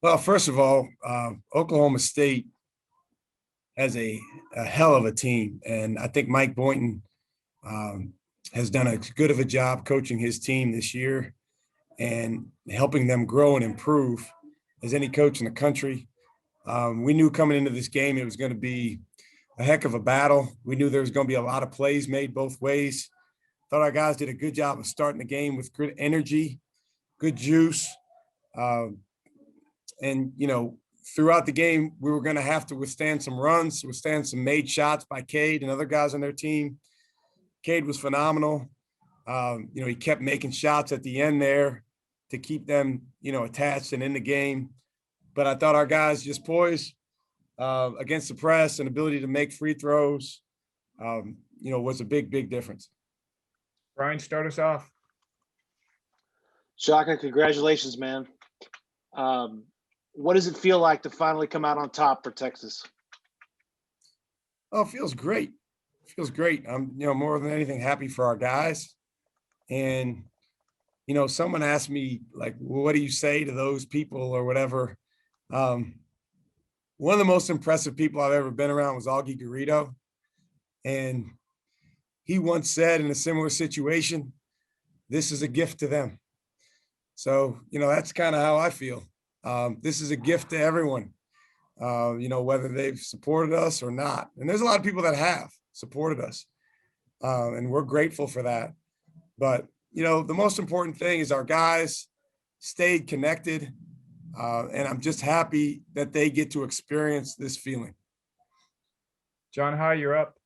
Well, first of all, Oklahoma State has a hell of a team, and I think Mike Boynton um, has done as good of a job coaching his team this year and helping them grow and improve as any coach in the country. We knew coming into this game it was going to be a heck of a battle. We knew there was going to be a lot of plays made both ways. Thought our guys did a good job of starting the game with good energy, good juice. Um, and, throughout the game, we were going to have to withstand some runs, withstand some made shots by Cade and other guys on their team. Cade was phenomenal. He kept making shots at the end there to keep them, attached and in the game. But I thought our guys just poised against the press and ability to make free throws, was a big, big difference. Brian, start us off. Shaka, congratulations, man. What does it feel like to finally come out on top for Texas? Oh, it feels great. It feels great. I'm, more than anything happy for our guys. And, someone asked me, like, well, what do you say to those people or whatever? One of the most impressive people I've ever been around was Augie Garrido. And he once said in a similar situation, this is a gift to them. So, that's kind of how I feel. This is a gift to everyone, whether they've supported us or not. And there's a lot of people that have supported us, and we're grateful for that. But, the most important thing is our guys stayed connected, and I'm just happy that they get to experience this feeling. John High, you're up.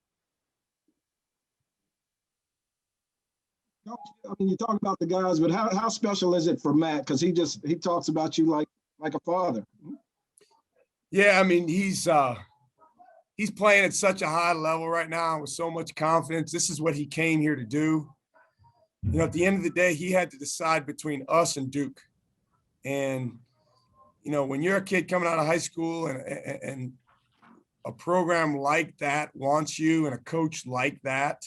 I mean, you talk about the guys, but how special is it for Matt? Because he talks about you like a father. Yeah, I mean, he's playing at such a high level right now with so much confidence. This is what he came here to do. At the end of the day, he had to decide between us and Duke. And, when you're a kid coming out of high school and a program like that wants you and a coach like that,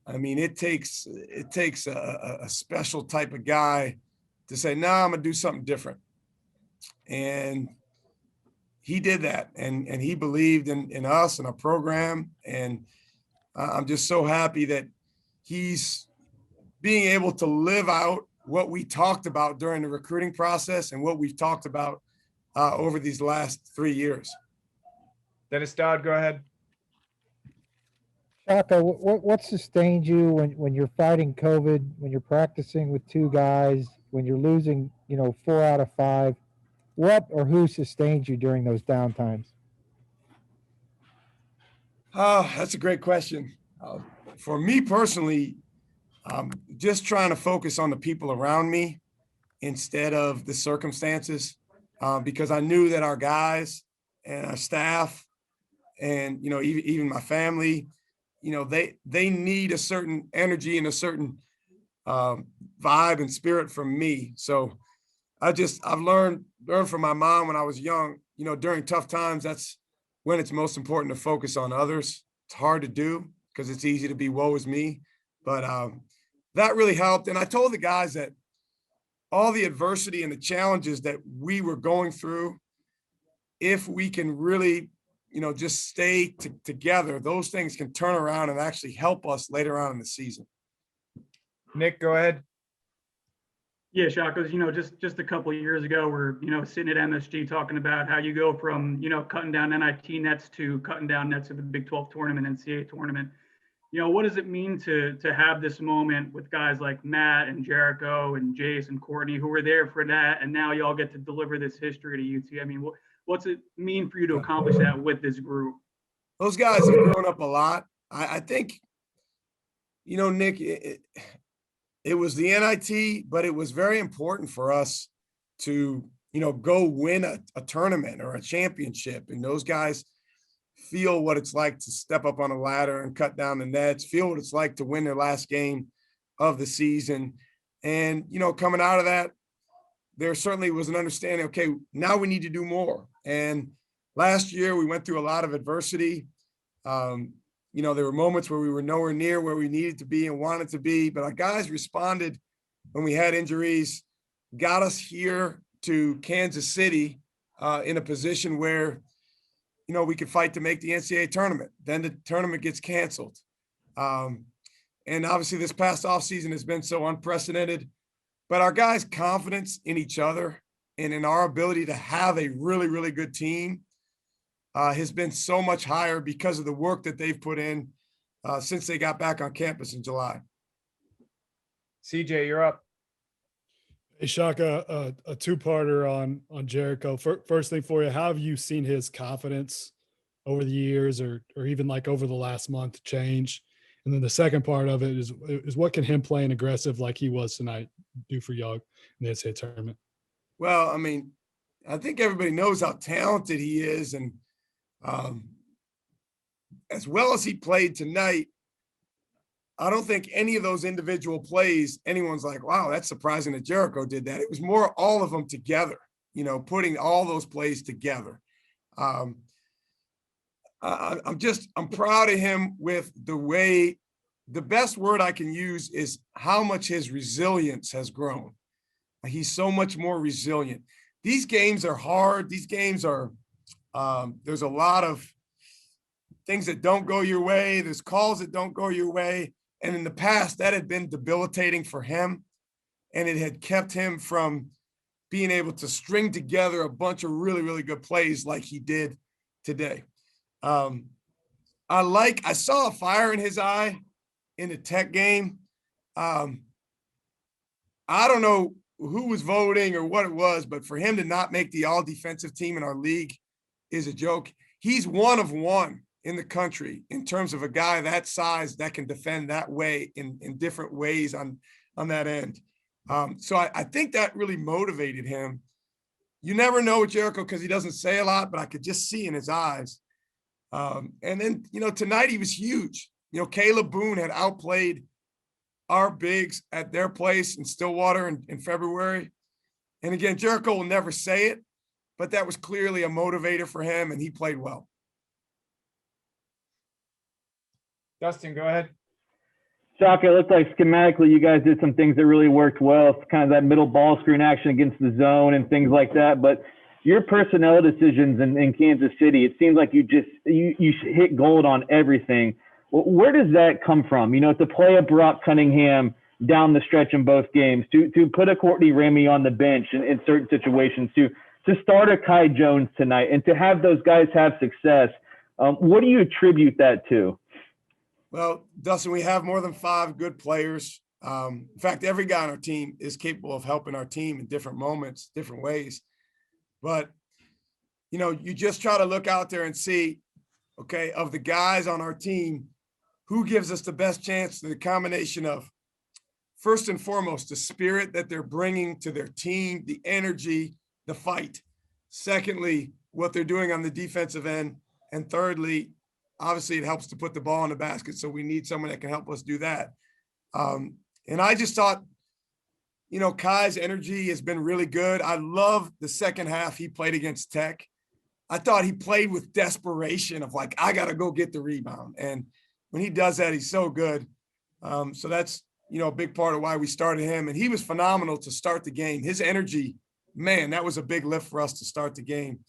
I mean, it takes a special type of guy to say, no, I'm going to do something different. And he did that. And he believed in us and our program. And I'm just so happy that he's being able to live out what we talked about during the recruiting process and what we've talked about over these last 3 years. Dennis Dodd, go ahead. Shaka, what sustained you when you're fighting COVID, when you're practicing with two guys, when you're losing, 4 out of 5? What or who sustained you during those downtimes? That's a great question. For me personally, just trying to focus on the people around me instead of the circumstances, because I knew that our guys and our staff and, even my family, they need a certain energy and a certain vibe and spirit from me. So I've learned from my mom when I was young, during tough times, that's when it's most important to focus on others. It's hard to do because it's easy to be woe is me, but that really helped. And I told the guys that all the adversity and the challenges that we were going through, if we can really, just stay together, those things can turn around and actually help us later on in the season. Nick, go ahead. Yeah, Shaka, just a couple of years ago, we're, sitting at MSG talking about how you go from, cutting down NIT nets to cutting down nets of the Big 12 tournament, NCAA tournament. What does it mean to have this moment with guys like Matt and Jericho and Jace and Courtney who were there for that, and now y'all get to deliver this history to UT? I mean, what's it mean for you to accomplish that with this group? Those guys have grown up a lot. I think, Nick, it was the NIT, but it was very important for us to, go win a tournament or a championship. And those guys feel what it's like to step up on a ladder and cut down the nets, feel what it's like to win their last game of the season. And, coming out of that, there certainly was an understanding, okay, now we need to do more. And last year we went through a lot of adversity. There were moments where we were nowhere near where we needed to be and wanted to be, but our guys responded when we had injuries, got us here to Kansas City in a position where, we could fight to make the NCAA tournament. Then the tournament gets canceled. And obviously this past offseason has been so unprecedented, but our guys' confidence in each other and in our ability to have a really, really good team has been so much higher because of the work that they've put in since they got back on campus in July. CJ, you're up. Hey, Shaka, a two-parter on Jericho. First thing for you, how have you seen his confidence over the years or even like over the last month change? And then the second part of it is what can him playing aggressive like he was tonight do for y'all in the NCAA tournament? Well, I mean, I think everybody knows how talented he is. And as well as he played tonight, I don't think any of those individual plays, anyone's like, wow, that's surprising that Jericho did that. It was more all of them together, putting all those plays together. I'm proud of him with the way, the best word I can use is how much his resilience has grown. He's so much more resilient. These games are hard. These games are, there's a lot of things that don't go your way. There's calls that don't go your way. And in the past, that had been debilitating for him. And it had kept him from being able to string together a bunch of really, really good plays like he did today. I saw a fire in his eye in the Tech game. I don't know who was voting or what it was, but for him to not make the all defensive team in our league is a joke. He's one of one in the country in terms of a guy that size that can defend that way in different ways on that end. So I think that really motivated him. You never know with Jericho because he doesn't say a lot, but I could just see in his eyes. And then, tonight he was huge. Caleb Boone had outplayed our bigs at their place in Stillwater in February. And again, Jericho will never say it, but that was clearly a motivator for him, and he played well. Dustin, go ahead. Shaka, it looked like schematically you guys did some things that really worked well. It's kind of that middle ball screen action against the zone and things like that. But your personnel decisions in Kansas City, it seems like you hit gold on everything. Where does that come from? To play a Brock Cunningham down the stretch in both games, to put a Courtney Ramey on the bench in certain situations, to start a Kai Jones tonight, and to have those guys have success. What do you attribute that to? Well, Dustin, we have more than 5 good players. In fact, every guy on our team is capable of helping our team in different moments, different ways. But, you just try to look out there and see, okay, of the guys on our team, who gives us the best chance to the combination of, first and foremost, the spirit that they're bringing to their team, the energy, the fight. Secondly, what they're doing on the defensive end. And thirdly, obviously it helps to put the ball in the basket. So we need someone that can help us do that. And I just thought, Kai's energy has been really good. I love the second half he played against Tech. I thought he played with desperation of like, I got to go get the rebound. And when he does that, he's so good. So that's, a big part of why we started him. And he was phenomenal to start the game. His energy, man, that was a big lift for us to start the game.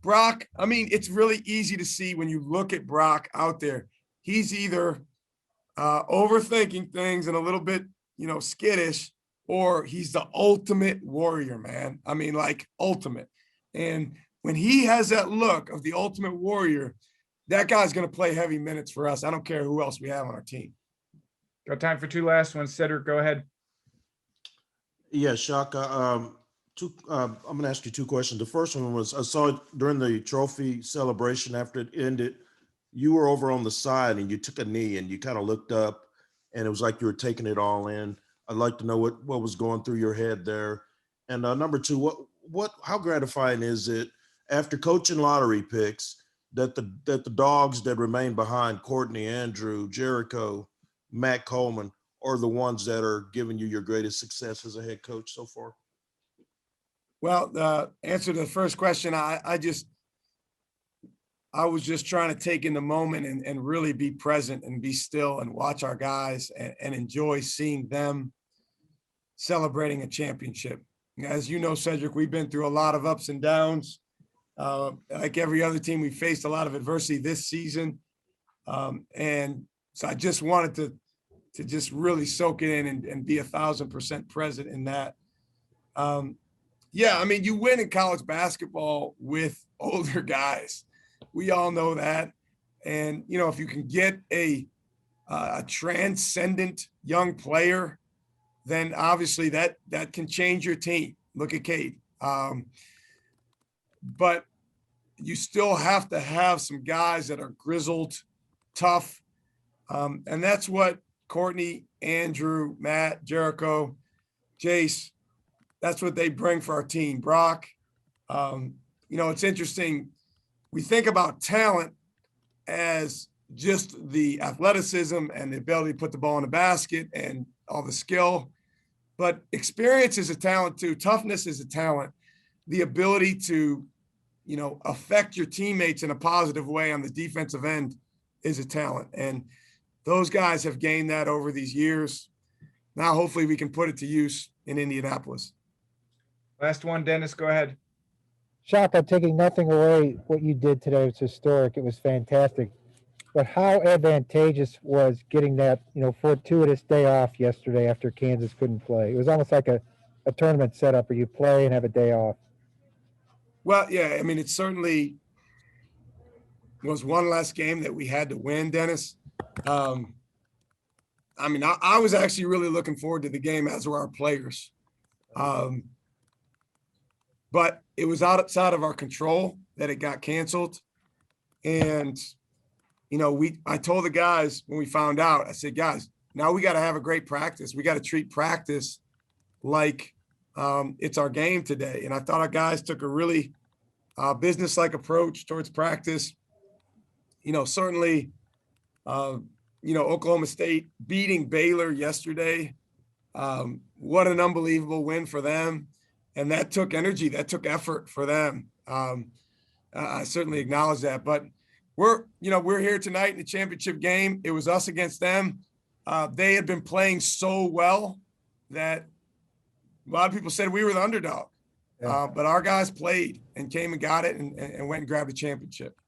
Brock, I mean, it's really easy to see when you look at Brock out there. He's either overthinking things and a little bit, skittish, or he's the ultimate warrior, man. I mean, like ultimate. And when he has that look of the ultimate warrior, that guy's going to play heavy minutes for us. I don't care who else we have on our team. Got time for 2 last ones. Cedric, go ahead. Yeah, Shaka. I'm going to ask you 2 questions. The first one was, I saw it during the trophy celebration after it ended. You were over on the side and you took a knee and you kind of looked up and it was like you were taking it all in. I'd like to know what was going through your head there. And number 2, how gratifying is it after coaching lottery picks that the dogs that remain behind, Courtney, Andrew, Jericho, Matt Coleman, are the ones that are giving you your greatest success as a head coach so far? Well, the answer to the first question, I was just trying to take in the moment and really be present and be still and watch our guys and enjoy seeing them celebrating a championship. As you know, Cedric, we've been through a lot of ups and downs. Like every other team, we faced a lot of adversity this season. And so I just wanted to just really soak it in and be 1,000% present in that. Yeah, I mean, you win in college basketball with older guys. We all know that. And, you know, if you can get a transcendent young player, then obviously that can change your team. Look at Cade. But you still have to have some guys that are grizzled, tough. And that's what Courtney, Andrew, Matt, Jericho, Jace, that's what they bring for our team. Brock, you know, it's interesting. We think about talent as just the athleticism and the ability to put the ball in the basket and all the skill, but experience is a talent too. Toughness is a talent. The ability to, you know, affect your teammates in a positive way on the defensive end is a talent. And those guys have gained that over these years. Now, hopefully we can put it to use in Indianapolis. Last one, Dennis, go ahead. Shaka, taking nothing away, what you did today was historic. It was fantastic. But how advantageous was getting that, you know, fortuitous day off yesterday after Kansas couldn't play? It was almost like a tournament setup where you play and have a day off. Well, yeah, I mean, it certainly was one less game that we had to win, Dennis. I mean, I was actually really looking forward to the game, as were our players. But it was outside of our control that it got canceled. And, you know, I told the guys when we found out, I said, guys, now we got to have a great practice. We got to treat practice like it's our game today. And I thought our guys took a really business-like approach towards practice. You know, certainly, you know, Oklahoma State beating Baylor yesterday. What an unbelievable win for them. And that took energy, that took effort for them. I certainly acknowledge that, but we're here tonight in the championship game. It was us against them. They had been playing so well that a lot of people said we were the underdog, but our guys played and came and got it and went and grabbed the championship.